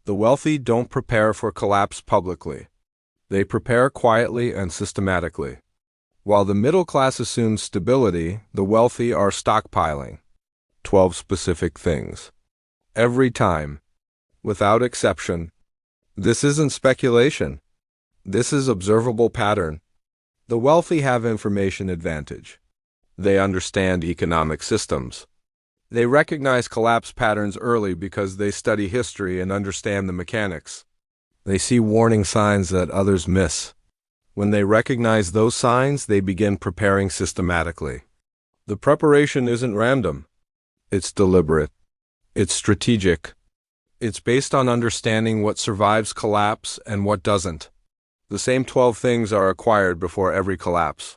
The wealthy don't prepare for collapse publicly. They prepare quietly and systematically. While the middle class assumes stability, the wealthy are stockpiling. 12 specific things. Every time. Without exception. This isn't speculation. This is observable pattern. The wealthy have information advantage. They understand economic systems. They recognize collapse patterns early because they study history and understand the mechanics. They see warning signs that others miss. When they recognize those signs, they begin preparing systematically. The preparation isn't random. It's deliberate. It's strategic. It's based on understanding what survives collapse and what doesn't. The same 12 things are acquired before every collapse.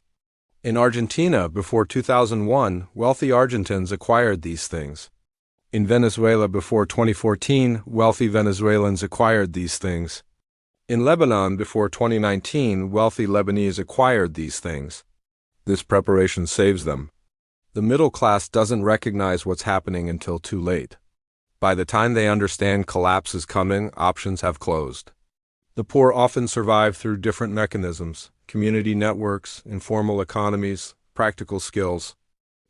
In Argentina, before 2001, wealthy Argentines acquired these things. In Venezuela, before 2014, wealthy Venezuelans acquired these things. In Lebanon, before 2019, wealthy Lebanese acquired these things. This preparation saves them. The middle class doesn't recognize what's happening until too late. By the time they understand collapse is coming, options have closed. The poor often survive through different mechanisms: community networks, informal economies, practical skills.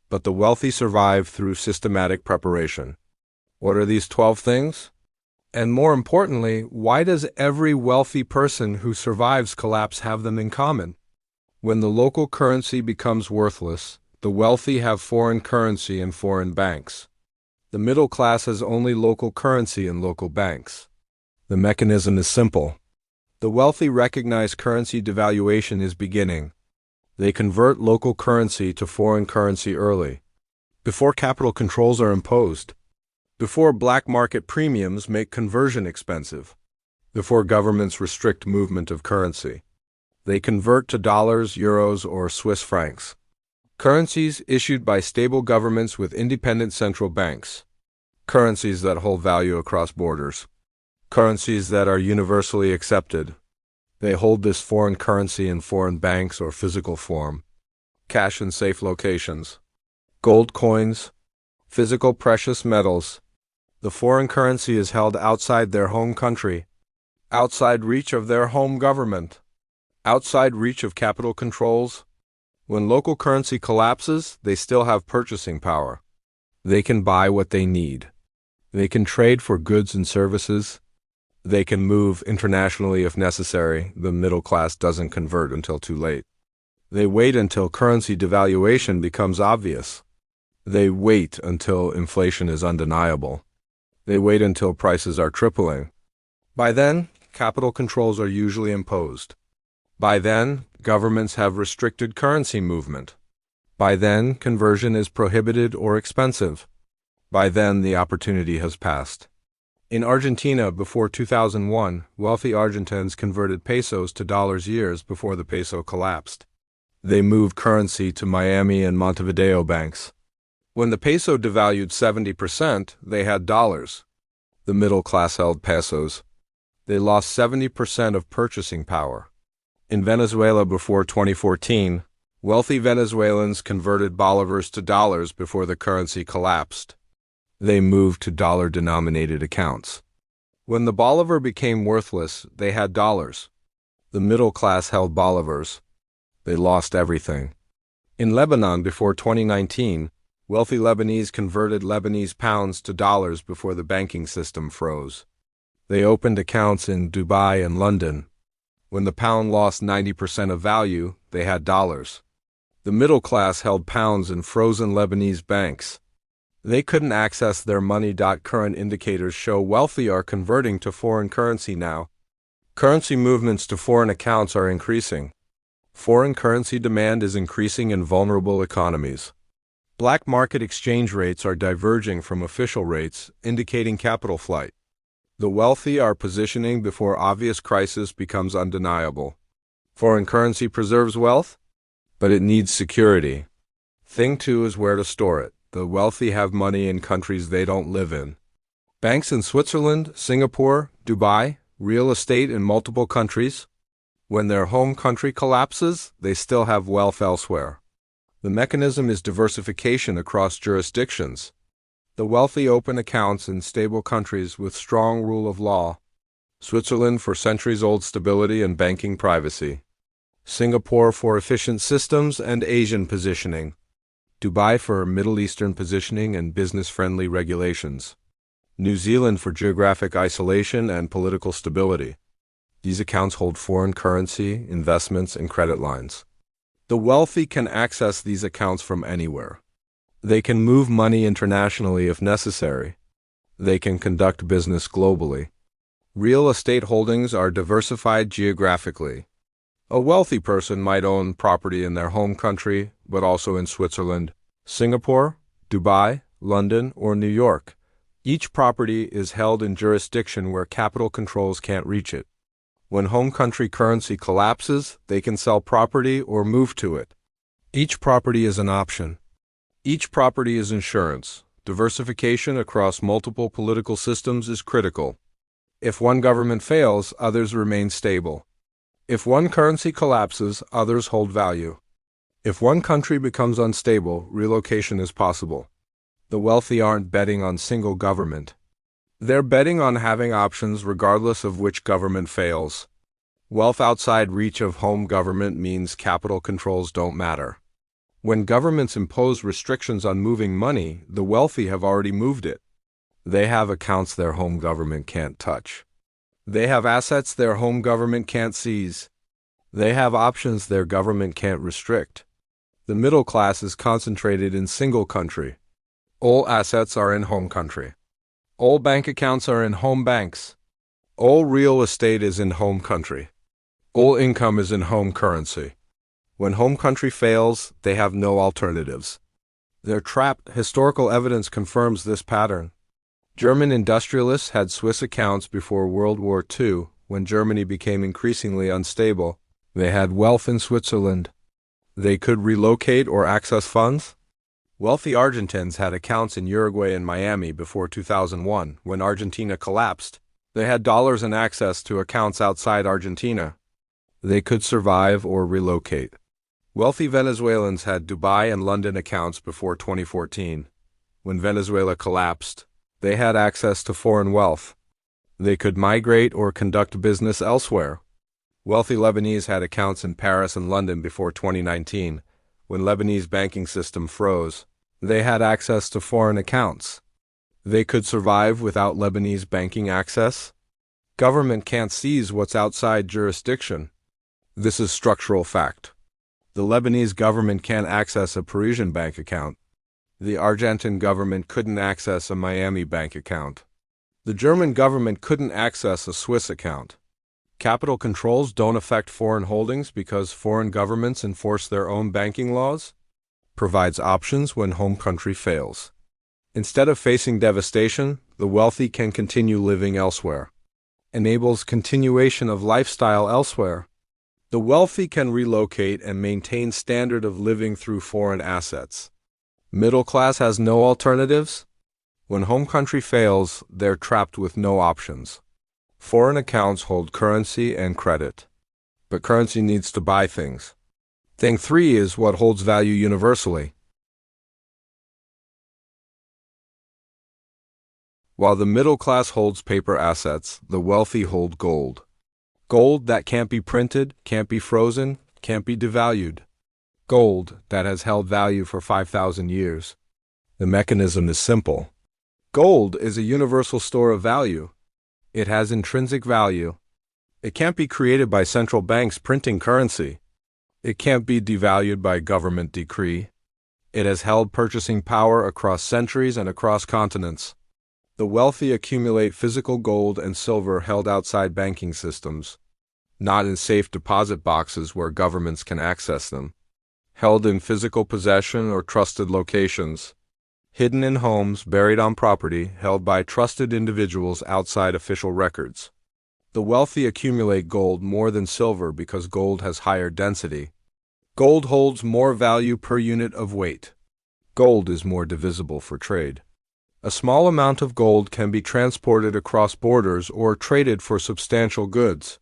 But the wealthy survive through systematic preparation. What are these 12 things? And more importantly, why does every wealthy person who survives collapse have them in common? When the local currency becomes worthless, the wealthy have foreign currency and foreign banks. The middle class has only local currency and local banks. The mechanism is simple. The wealthy recognize currency devaluation is beginning. They convert local currency to foreign currency early, before capital controls are imposed, before black market premiums make conversion expensive, before governments restrict movement of currency. They convert to dollars, euros, or Swiss francs. Currencies issued by stable governments with independent central banks. Currencies that hold value across borders. Currencies that are universally accepted. They hold this foreign currency in foreign banks or physical form. Cash in safe locations. Gold coins. Physical precious metals. The foreign currency is held outside their home country, outside reach of their home government, outside reach of capital controls. When local currency collapses, they still have purchasing power. They can buy what they need. They can trade for goods and services. They can move internationally if necessary. The middle class doesn't convert until too late. They wait until currency devaluation becomes obvious. They wait until inflation is undeniable. They wait until prices are tripling. By then, capital controls are usually imposed. By then, governments have restricted currency movement. By then, conversion is prohibited or expensive. By then, the opportunity has passed. In Argentina, before 2001, wealthy Argentines converted pesos to dollars years before the peso collapsed. They moved currency to Miami and Montevideo banks. When the peso devalued 70%, they had dollars. The middle class held pesos. They lost 70% of purchasing power. In Venezuela before 2014, wealthy Venezuelans converted bolivars to dollars before the currency collapsed. They moved to dollar-denominated accounts. When the bolivar became worthless, they had dollars. The middle class held bolivars. They lost everything. In Lebanon before 2019, wealthy Lebanese converted Lebanese pounds to dollars before the banking system froze. They opened accounts in Dubai and London. When the pound lost 90% of value, they had dollars. The middle class held pounds in frozen Lebanese banks. They couldn't access their money. Current indicators show wealthy are converting to foreign currency now. Currency movements to foreign accounts are increasing. Foreign currency demand is increasing in vulnerable economies. Black market exchange rates are diverging from official rates, indicating capital flight. The wealthy are positioning before obvious crisis becomes undeniable. Foreign currency preserves wealth, but it needs security. Thing two is where to store it. The wealthy have money in countries they don't live in. Banks in Switzerland, Singapore, Dubai, real estate in multiple countries. When their home country collapses, they still have wealth elsewhere. The mechanism is diversification across jurisdictions. The wealthy open accounts in stable countries with strong rule of law. Switzerland for centuries-old stability and banking privacy. Singapore for efficient systems and Asian positioning. Dubai for Middle Eastern positioning and business-friendly regulations. New Zealand for geographic isolation and political stability. These accounts hold foreign currency, investments, and credit lines. The wealthy can access these accounts from anywhere. They can move money internationally if necessary. They can conduct business globally. Real estate holdings are diversified geographically. A wealthy person might own property in their home country, but also in Switzerland, Singapore, Dubai, London, or New York. Each property is held in jurisdiction where capital controls can't reach it. When home country currency collapses, they can sell property or move to it. Each property is an option. Each property is insurance. Diversification across multiple political systems is critical. If one government fails, others remain stable. If one currency collapses, others hold value. If one country becomes unstable, relocation is possible. The wealthy aren't betting on single government. They're betting on having options regardless of which government fails. Wealth outside reach of home government means capital controls don't matter. When governments impose restrictions on moving money, the wealthy have already moved it. They have accounts their home government can't touch. They have assets their home government can't seize. They have options their government can't restrict. The middle class is concentrated in single country. All assets are in home country. All bank accounts are in home banks. All real estate is in home country. All income is in home currency. When home country fails, they have no alternatives. They're trapped. Historical evidence confirms this pattern. German industrialists had Swiss accounts before World War II. When Germany became increasingly unstable, they had wealth in Switzerland. They could relocate or access funds. Wealthy Argentines had accounts in Uruguay and Miami before 2001. When Argentina collapsed, they had dollars and access to accounts outside Argentina. They could survive or relocate. Wealthy Venezuelans had Dubai and London accounts before 2014. When Venezuela collapsed, they had access to foreign wealth. They could migrate or conduct business elsewhere. Wealthy Lebanese had accounts in Paris and London before 2019. When Lebanese banking system froze, they had access to foreign accounts. They could survive without Lebanese banking access. Government can't seize what's outside jurisdiction. This is structural fact. The Lebanese government can't access a Parisian bank account. The Argentine government couldn't access a Miami bank account. The German government couldn't access a Swiss account. Capital controls don't affect foreign holdings because foreign governments enforce their own banking laws. Provides options when home country fails. Instead of facing devastation, the wealthy can continue living elsewhere. Enables continuation of lifestyle elsewhere. The wealthy can relocate and maintain standard of living through foreign assets. Middle class has no alternatives. When home country fails, they're trapped with no options. Foreign accounts hold currency and credit. But currency needs to buy things. Thing 3 is what holds value universally. While the middle class holds paper assets, the wealthy hold gold. Gold that can't be printed, can't be frozen, can't be devalued. Gold that has held value for 5,000 years. The mechanism is simple. Gold is a universal store of value. It has intrinsic value. It can't be created by central banks printing currency. It can't be devalued by government decree. It has held purchasing power across centuries and across continents. The wealthy accumulate physical gold and silver held outside banking systems, not in safe deposit boxes where governments can access them. Held in physical possession or trusted locations. Hidden in homes, buried on property, held by trusted individuals outside official records. The wealthy accumulate gold more than silver because gold has higher density. Gold holds more value per unit of weight. Gold is more divisible for trade. A small amount of gold can be transported across borders or traded for substantial goods.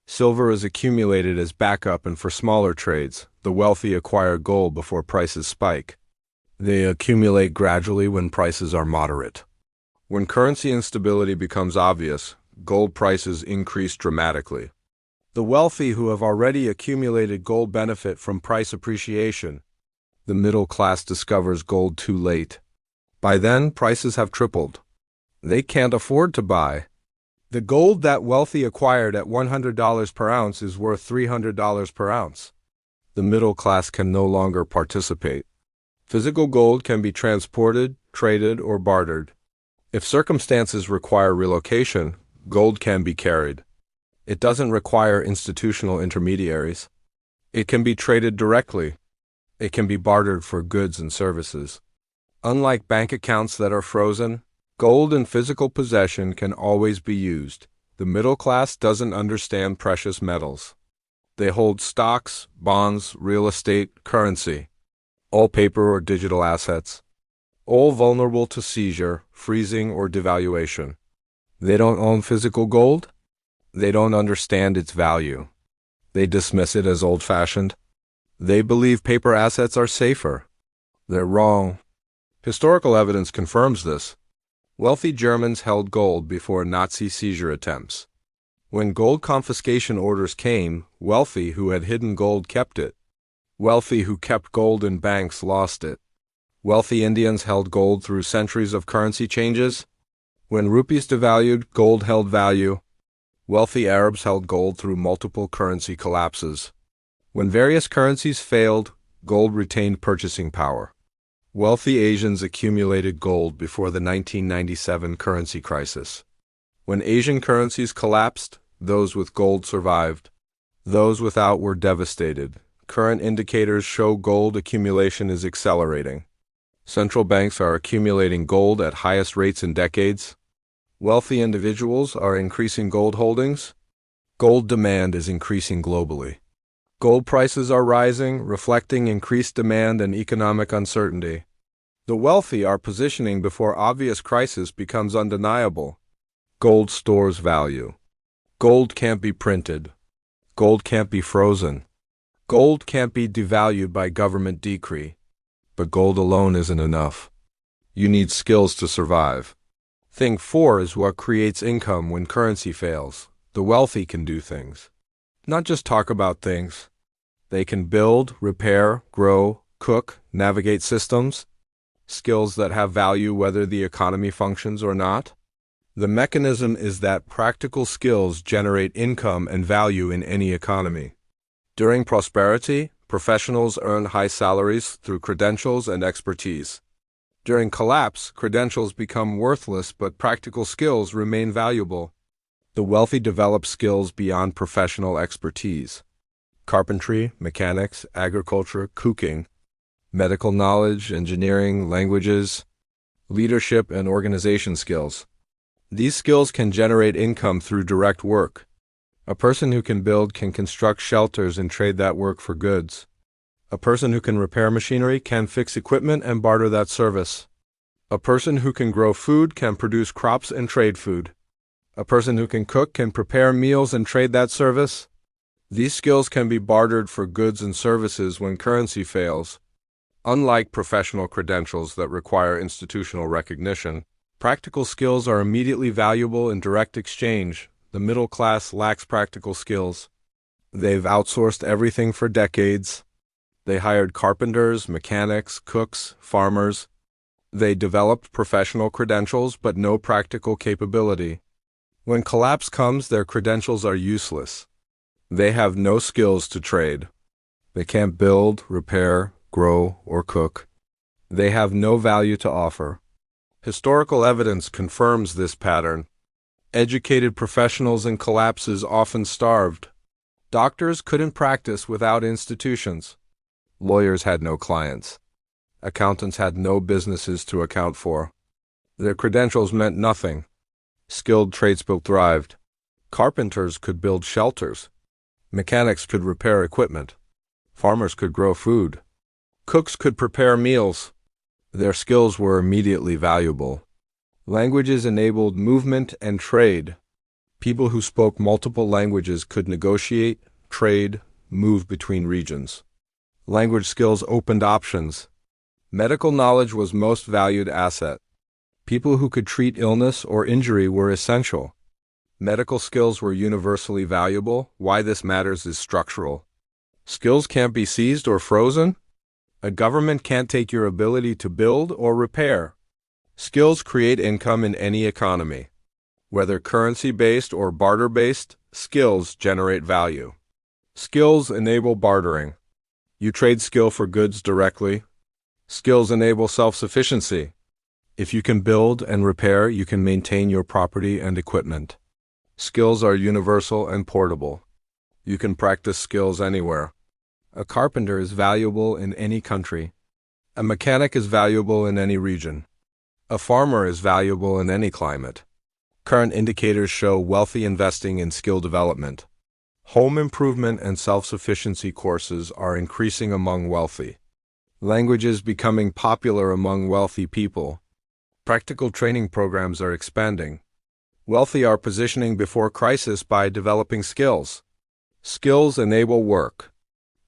Silver is accumulated as backup and for smaller trades. The wealthy acquire gold before prices spike. They accumulate gradually when prices are moderate. When currency instability becomes obvious, gold prices increase dramatically. The wealthy who have already accumulated gold benefit from price appreciation. The middle class discovers gold too late. By then, prices have tripled. They can't afford to buy. The gold that wealthy acquired at $100 per ounce is worth $300 per ounce. The middle class can no longer participate. Physical gold can be transported, traded, or bartered. If circumstances require relocation, gold can be carried. It doesn't require institutional intermediaries. It can be traded directly. It can be bartered for goods and services. Unlike bank accounts that are frozen, gold in physical possession can always be used. The middle class doesn't understand precious metals. They hold stocks, bonds, real estate, currency, all paper or digital assets, all vulnerable to seizure, freezing, or devaluation. They don't own physical gold. They don't understand its value. They dismiss it as old-fashioned. They believe paper assets are safer. They're wrong. Historical evidence confirms this. Wealthy Germans held gold before Nazi seizure attempts. When gold confiscation orders came, wealthy who had hidden gold kept it. Wealthy who kept gold in banks lost it. Wealthy Indians held gold through centuries of currency changes. When rupees devalued, gold held value. Wealthy Arabs held gold through multiple currency collapses. When various currencies failed, gold retained purchasing power. Wealthy Asians accumulated gold before the 1997 currency crisis. When Asian currencies collapsed, those with gold survived. Those without were devastated. Current indicators show gold accumulation is accelerating. Central banks are accumulating gold at highest rates in decades. Wealthy individuals are increasing gold holdings. Gold demand is increasing globally. Gold prices are rising, reflecting increased demand and economic uncertainty. The wealthy are positioning before obvious crisis becomes undeniable. Gold stores value. Gold can't be printed. Gold can't be frozen. Gold can't be devalued by government decree. But gold alone isn't enough. You need skills to survive. Thing 4 is what creates income when currency fails. The wealthy can do things. Not just talk about things. They can build, repair, grow, cook, navigate systems. Skills that have value whether the economy functions or not. The mechanism is that practical skills generate income and value in any economy. During prosperity, professionals earn high salaries through credentials and expertise. During collapse, credentials become worthless but practical skills remain valuable. The wealthy develop skills beyond professional expertise. Carpentry, mechanics, agriculture, cooking, medical knowledge, engineering, languages, leadership, and organization skills. These skills can generate income through direct work. A person who can build can construct shelters and trade that work for goods. A person who can repair machinery can fix equipment and barter that service. A person who can grow food can produce crops and trade food. A person who can cook can prepare meals and trade that service. These skills can be bartered for goods and services when currency fails. Unlike professional credentials that require institutional recognition, practical skills are immediately valuable in direct exchange. The middle class lacks practical skills. They've outsourced everything for decades. They hired carpenters, mechanics, cooks, farmers. They developed professional credentials but no practical capability. When collapse comes, their credentials are useless. They have no skills to trade. They can't build, repair, grow, or cook. They have no value to offer. Historical evidence confirms this pattern. Educated professionals in collapses often starved. Doctors couldn't practice without institutions. Lawyers had no clients. Accountants had no businesses to account for. Their credentials meant nothing. Skilled tradespeople thrived. Carpenters could build shelters. Mechanics could repair equipment. Farmers could grow food. Cooks could prepare meals. Their skills were immediately valuable. Languages enabled movement and trade. People who spoke multiple languages could negotiate, trade, move between regions. Language skills opened options. Medical knowledge was most valued asset. People who could treat illness or injury were essential. Medical skills were universally valuable. Why this matters is structural. Skills can't be seized or frozen. A government can't take your ability to build or repair. Skills create income in any economy. Whether currency-based or barter-based, skills generate value. Skills enable bartering. You trade skill for goods directly. Skills enable self-sufficiency. If you can build and repair, you can maintain your property and equipment. Skills are universal and portable. You can practice skills anywhere. A carpenter is valuable in any country. A mechanic is valuable in any region. A farmer is valuable in any climate. Current indicators show wealthy investing in skill development. Home improvement and self-sufficiency courses are increasing among wealthy. Languages becoming popular among wealthy people. Practical training programs are expanding. Wealthy are positioning before crisis by developing skills. Skills enable work,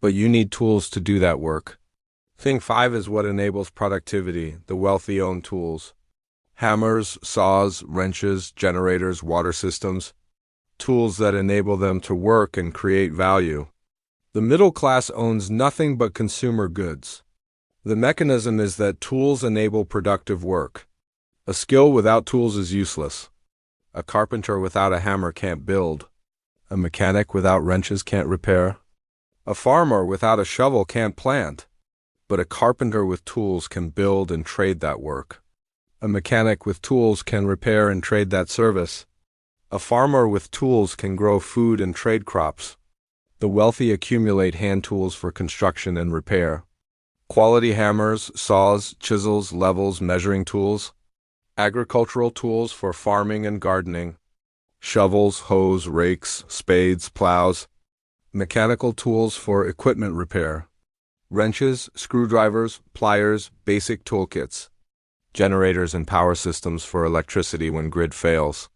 but you need tools to do that work. Thing 5 is what enables productivity. The wealthy own tools. Hammers, saws, wrenches, generators, water systems. Tools that enable them to work and create value. The middle class owns nothing but consumer goods. The mechanism is that tools enable productive work. A skill without tools is useless. A carpenter without a hammer can't build. A mechanic without wrenches can't repair. A farmer without a shovel can't plant. But a carpenter with tools can build and trade that work. A mechanic with tools can repair and trade that service. A farmer with tools can grow food and trade crops. The wealthy accumulate hand tools for construction and repair. Quality hammers, saws, chisels, levels, measuring tools. Agricultural tools for farming and gardening. Shovels, hoes, rakes, spades, plows. Mechanical tools for equipment repair. Wrenches, screwdrivers, pliers, basic toolkits. Generators and power systems for electricity when grid fails.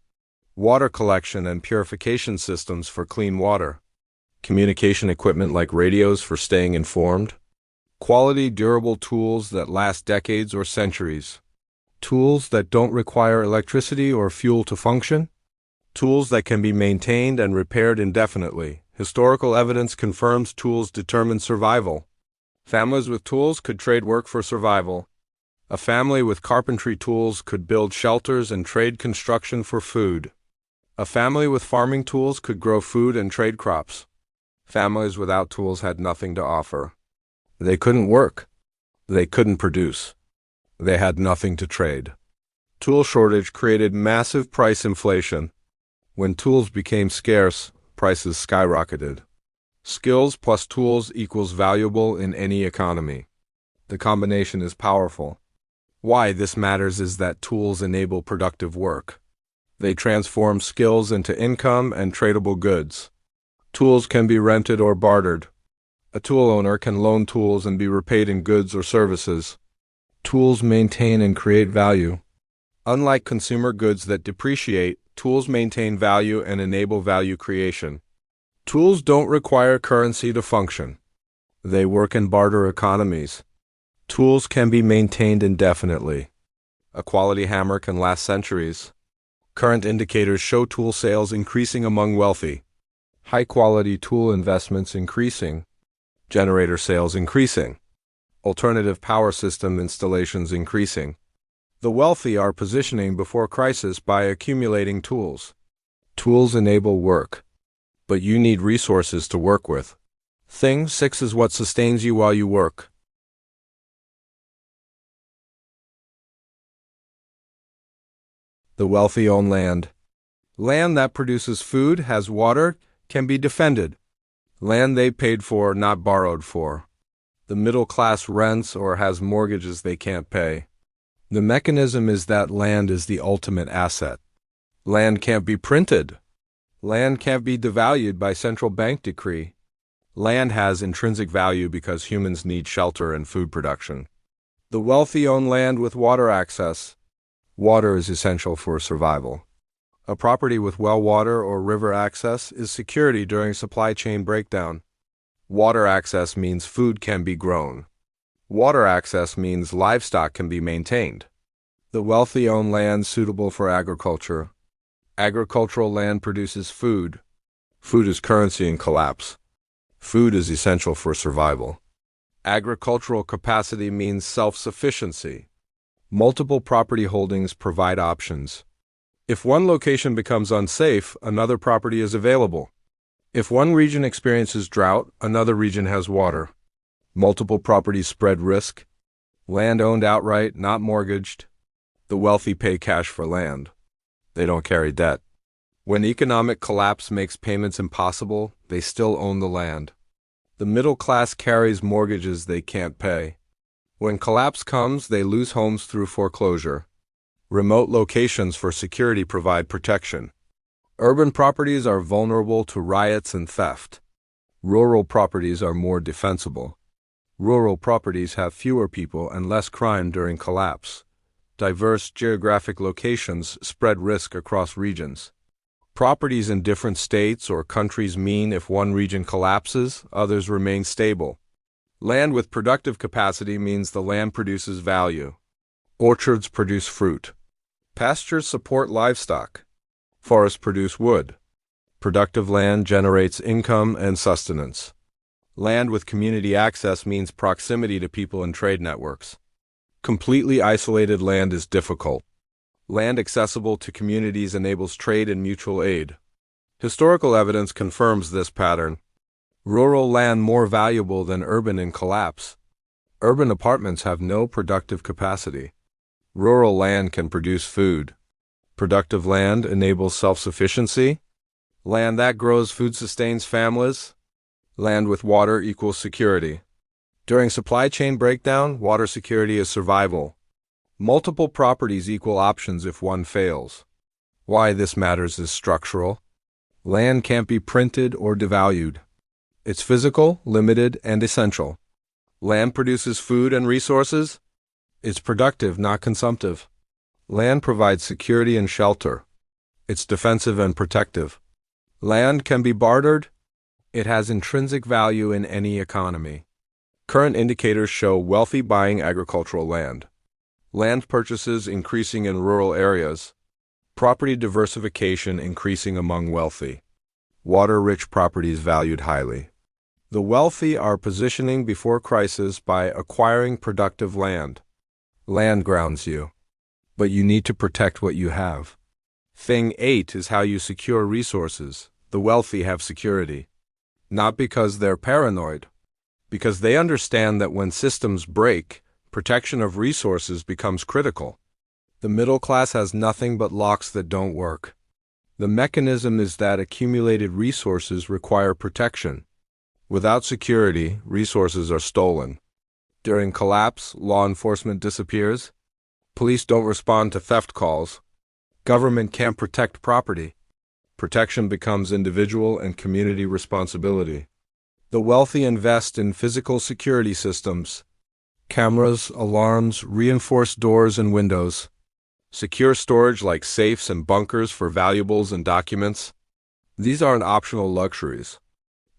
Water collection and purification systems for clean water. Communication equipment like radios for staying informed. Quality, durable tools that last decades or centuries. Tools that don't require electricity or fuel to function. Tools that can be maintained and repaired indefinitely. Historical evidence confirms tools determine survival. Families with tools could trade work for survival. A family with carpentry tools could build shelters and trade construction for food. A family with farming tools could grow food and trade crops. Families without tools had nothing to offer. They couldn't work. They couldn't produce. They had nothing to trade. Tool shortage created massive price inflation. When tools became scarce, prices skyrocketed. Skills plus tools equals valuable in any economy. The combination is powerful. Why this matters is that tools enable productive work. They transform skills into income and tradable goods. Tools can be rented or bartered. A tool owner can loan tools and be repaid in goods or services. Tools maintain and create value. Unlike consumer goods that depreciate, tools maintain value and enable value creation. Tools don't require currency to function. They work in barter economies. Tools can be maintained indefinitely. A quality hammer can last centuries. Current indicators show tool sales increasing among wealthy. High-quality tool investments increasing. Generator sales increasing. Alternative power system installations increasing. The wealthy are positioning before crisis by accumulating tools. Tools enable work, but you need resources to work with. Thing 6 is what sustains you while you work. The wealthy own land. Land that produces food, has water, can be defended. Land they paid for, not borrowed for. The middle class rents or has mortgages they can't pay. The mechanism is that land is the ultimate asset. Land can't be printed. Land can't be devalued by central bank decree. Land has intrinsic value because humans need shelter and food production. The wealthy own land with water access. Water is essential for survival. A property with well water or river access is security during supply chain breakdown. Water access means food can be grown. Water access means livestock can be maintained. The wealthy own land suitable for agriculture. Agricultural land produces food. Food is currency in collapse. Food is essential for survival. Agricultural capacity means self-sufficiency. Multiple property holdings provide options. If one location becomes unsafe, another property is available. If one region experiences drought, another region has water. Multiple properties spread risk. Land owned outright, not mortgaged. The wealthy pay cash for land. They don't carry debt. When economic collapse makes payments impossible, they still own the land. The middle class carries mortgages they can't pay. When collapse comes, they lose homes through foreclosure. Remote locations for security provide protection. Urban properties are vulnerable to riots and theft. Rural properties are more defensible. Rural properties have fewer people and less crime during collapse. Diverse geographic locations spread risk across regions. Properties in different states or countries mean if one region collapses, others remain stable. Land with productive capacity means the land produces value. Orchards produce fruit. Pastures support livestock. Forests produce wood. Productive land generates income and sustenance. Land with community access means proximity to people and trade networks. Completely isolated land is difficult. Land accessible to communities enables trade and mutual aid. Historical evidence confirms this pattern. Rural land more valuable than urban in collapse. Urban apartments have no productive capacity. Rural land can produce food. Productive land enables self-sufficiency. Land that grows food sustains families. Land with water equals security. During supply chain breakdown, water security is survival. Multiple properties equal options if one fails. Why this matters is structural. Land can't be printed or devalued. It's physical, limited, and essential. Land produces food and resources. It's productive, not consumptive. Land provides security and shelter. It's defensive and protective. Land can be bartered. It has intrinsic value in any economy. Current indicators show wealthy buying agricultural land. Land purchases increasing in rural areas. Property diversification increasing among wealthy. Water-rich properties valued highly. The wealthy are positioning before crisis by acquiring productive land. Land grounds you. But you need to protect what you have. Thing 8 is how you secure resources. The wealthy have security. Not because they're paranoid. Because they understand that when systems break, protection of resources becomes critical. The middle class has nothing but locks that don't work. The mechanism is that accumulated resources require protection. Without security, resources are stolen. During collapse, law enforcement disappears. Police don't respond to theft calls. Government can't protect property. Protection becomes individual and community responsibility. The wealthy invest in physical security systems. Cameras, alarms, reinforced doors and windows. Secure storage like safes and bunkers for valuables and documents. These aren't optional luxuries.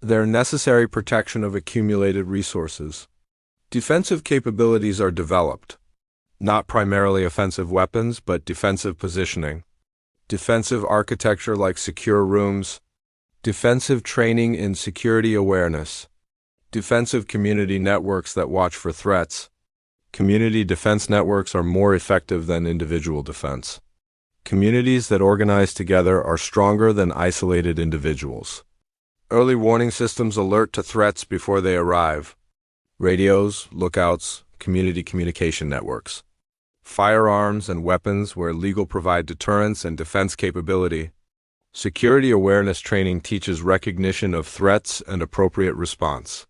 They're necessary protection of accumulated resources. Defensive capabilities are developed. Not primarily offensive weapons, but defensive positioning. Defensive architecture like secure rooms. Defensive training in security awareness. Defensive community networks that watch for threats. Community defense networks are more effective than individual defense. Communities that organize together are stronger than isolated individuals. Early warning systems alert to threats before they arrive. Radios, lookouts, community communication networks. Firearms and weapons where legal provide deterrence and defense capability. Security awareness training teaches recognition of threats and appropriate response.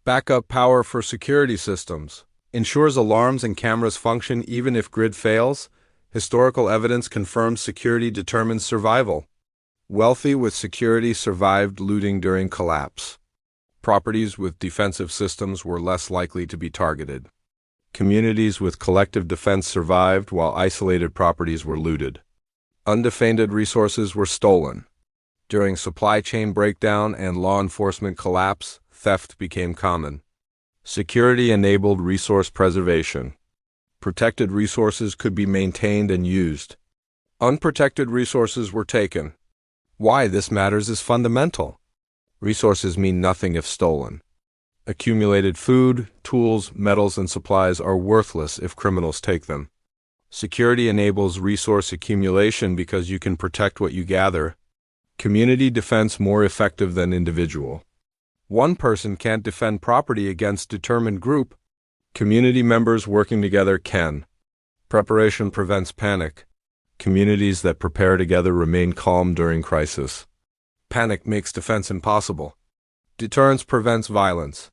Backup power for security systems ensures alarms and cameras function even if grid fails. Historical evidence confirms security determines survival. Wealthy with security survived looting during collapse. Properties with defensive systems were less likely to be targeted. Communities with collective defense survived while isolated properties were looted. Undefended resources were stolen. During supply chain breakdown and law enforcement collapse, theft became common. Security enabled resource preservation. Protected resources could be maintained and used. Unprotected resources were taken. Why this matters is fundamental. Resources mean nothing if stolen. Accumulated food, tools, metals, and supplies are worthless if criminals take them. Security enables resource accumulation because you can protect what you gather. Community defense more effective than individual. One person can't defend property against determined group. Community members working together can. Preparation prevents panic. Communities that prepare together remain calm during crisis. Panic makes defense impossible. Deterrence prevents violence.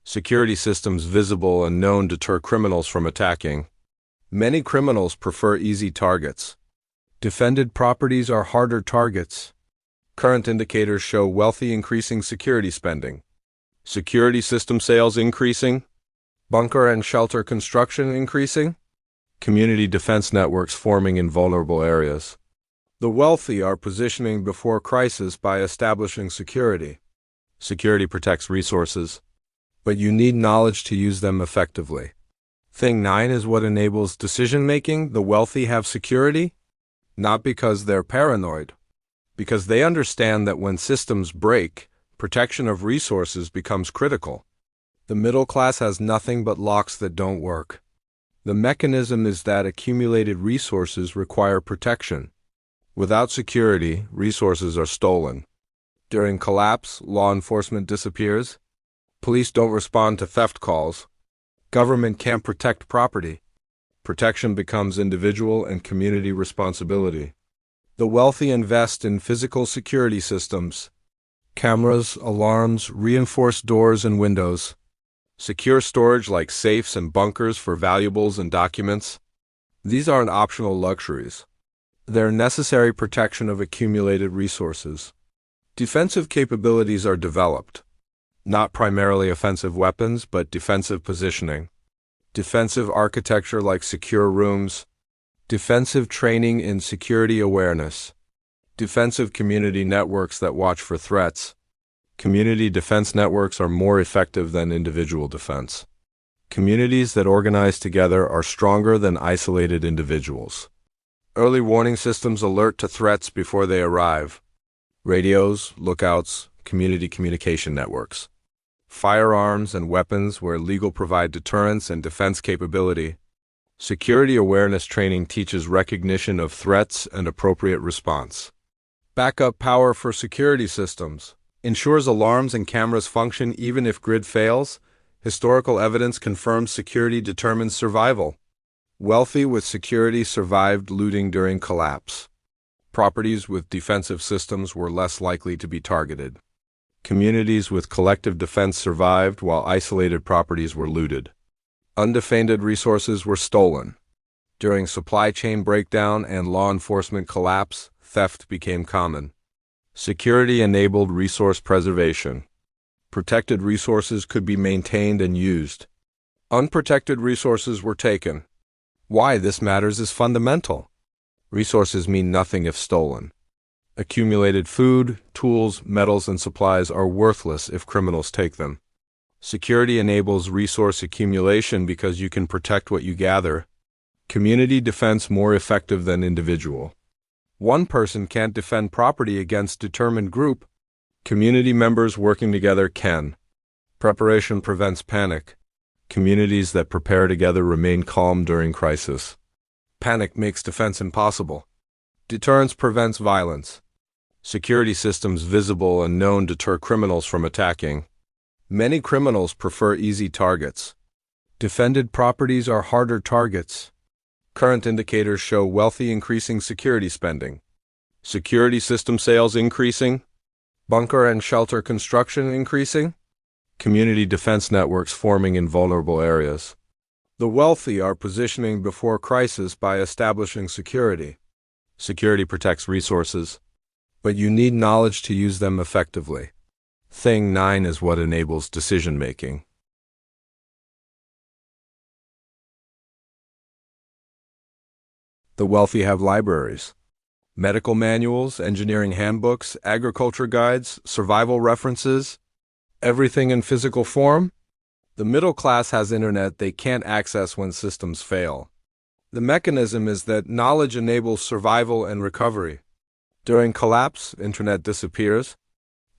Security systems visible and known deter criminals from attacking. Many criminals prefer easy targets. Defended properties are harder targets. Current indicators show wealthy increasing security spending. Security system sales increasing. Bunker and shelter construction increasing. Community defense networks forming in vulnerable areas. The wealthy are positioning before crisis by establishing security. Security protects resources, but you need knowledge to use them effectively. Thing 9 is what enables decision-making. The wealthy have security, not because they're paranoid, because they understand that when systems break, protection of resources becomes critical. The middle class has nothing but locks that don't work. The mechanism is that accumulated resources require protection. Without security, resources are stolen. During collapse, law enforcement disappears. Police don't respond to theft calls. Government can't protect property. Protection becomes individual and community responsibility. The wealthy invest in physical security systems. Cameras, alarms, reinforced doors and windows. Secure storage like safes and bunkers for valuables and documents. These aren't optional luxuries. They're necessary protection of accumulated resources. Defensive capabilities are developed. Not primarily offensive weapons, but defensive positioning. Defensive architecture like secure rooms. Defensive training in security awareness. Defensive community networks that watch for threats. Community defense networks are more effective than individual defense. Communities that organize together are stronger than isolated individuals. Early warning systems alert to threats before they arrive. Radios, lookouts, community communication networks. Firearms and weapons where legal provide deterrence and defense capability. Security awareness training teaches recognition of threats and appropriate response. Backup power for security systems. Ensures alarms and cameras function even if grid fails. Historical evidence confirms security determines survival. Wealthy with security survived looting during collapse. Properties with defensive systems were less likely to be targeted. Communities with collective defense survived while isolated properties were looted. Undefended resources were stolen. During supply chain breakdown and law enforcement collapse, theft became common. Security enabled resource preservation. Protected resources could be maintained and used. Unprotected resources were taken. Why this matters is fundamental. Resources mean nothing if stolen. Accumulated food, tools, metals, and supplies are worthless if criminals take them. Security enables resource accumulation because you can protect what you gather. Community defense more effective than individual. One person can't defend property against determined group. Community members working together can. Preparation prevents panic. Communities that prepare together remain calm during crisis. Panic makes defense impossible. Deterrence prevents violence. Security systems visible and known deter criminals from attacking. Many criminals prefer easy targets. Defended properties are harder targets. Current indicators show wealthy increasing security spending. Security system sales increasing. Bunker and shelter construction increasing. Community defense networks forming in vulnerable areas. The wealthy are positioning before crisis by establishing security. Security protects resources, but you need knowledge to use them effectively. Thing 9 is what enables decision-making. The wealthy have libraries. Medical manuals, engineering handbooks, agriculture guides, survival references, everything in physical form. The middle class has internet they can't access when systems fail. The mechanism is that knowledge enables survival and recovery. During collapse, internet disappears.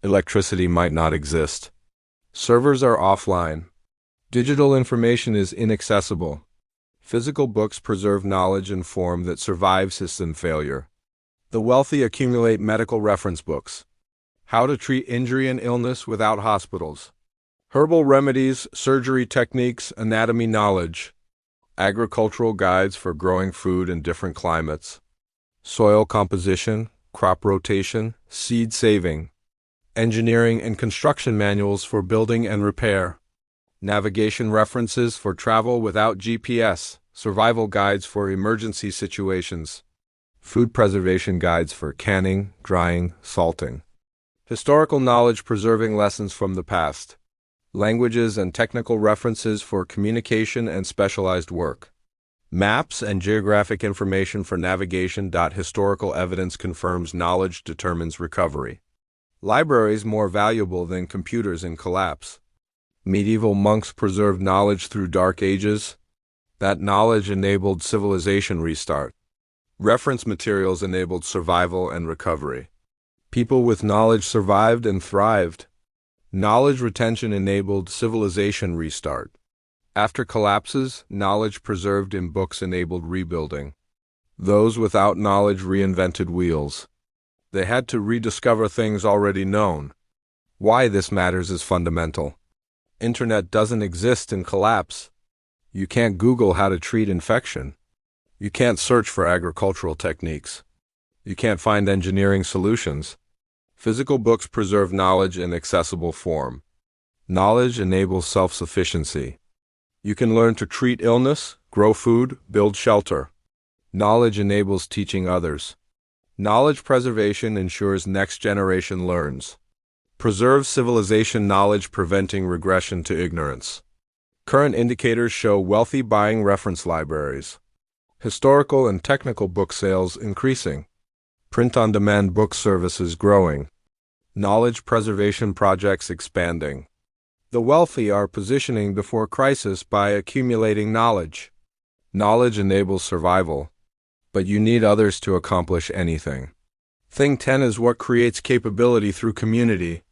Electricity might not exist. Servers are offline. Digital information is inaccessible. Physical books preserve knowledge in form that survives system failure. The wealthy accumulate medical reference books. How to treat injury and illness without hospitals. Herbal remedies, surgery techniques, anatomy knowledge. Agricultural guides for growing food in different climates. Soil composition, crop rotation, seed saving. Engineering and construction manuals for building and repair. Navigation references for travel without GPS. Survival guides for emergency situations. Food preservation guides for canning, drying, salting. Historical knowledge preserving lessons from the past. Languages and technical references for communication and specialized work. Maps and geographic information for navigation. Historical evidence confirms knowledge determines recovery. Libraries more valuable than computers in collapse. Medieval monks preserved knowledge through dark ages. That knowledge enabled civilization restart. Reference materials enabled survival and recovery. People with knowledge survived and thrived. Knowledge retention enabled civilization restart. After collapses, knowledge preserved in books enabled rebuilding. Those without knowledge reinvented wheels. They had to rediscover things already known. Why this matters is fundamental. Internet doesn't exist in collapse. You can't Google how to treat infection. You can't search for agricultural techniques. You can't find engineering solutions. Physical books preserve knowledge in accessible form. Knowledge enables self-sufficiency. You can learn to treat illness, grow food, build shelter. Knowledge enables teaching others. Knowledge preservation ensures next generation learns. Preserves civilization knowledge preventing regression to ignorance. Current indicators show wealthy buying reference libraries. Historical and technical book sales increasing. Print-on-demand book services growing. Knowledge preservation projects expanding. The wealthy are positioning before crisis by accumulating knowledge. Knowledge enables survival, but you need others to accomplish anything. Thing 10 is what creates capability through community.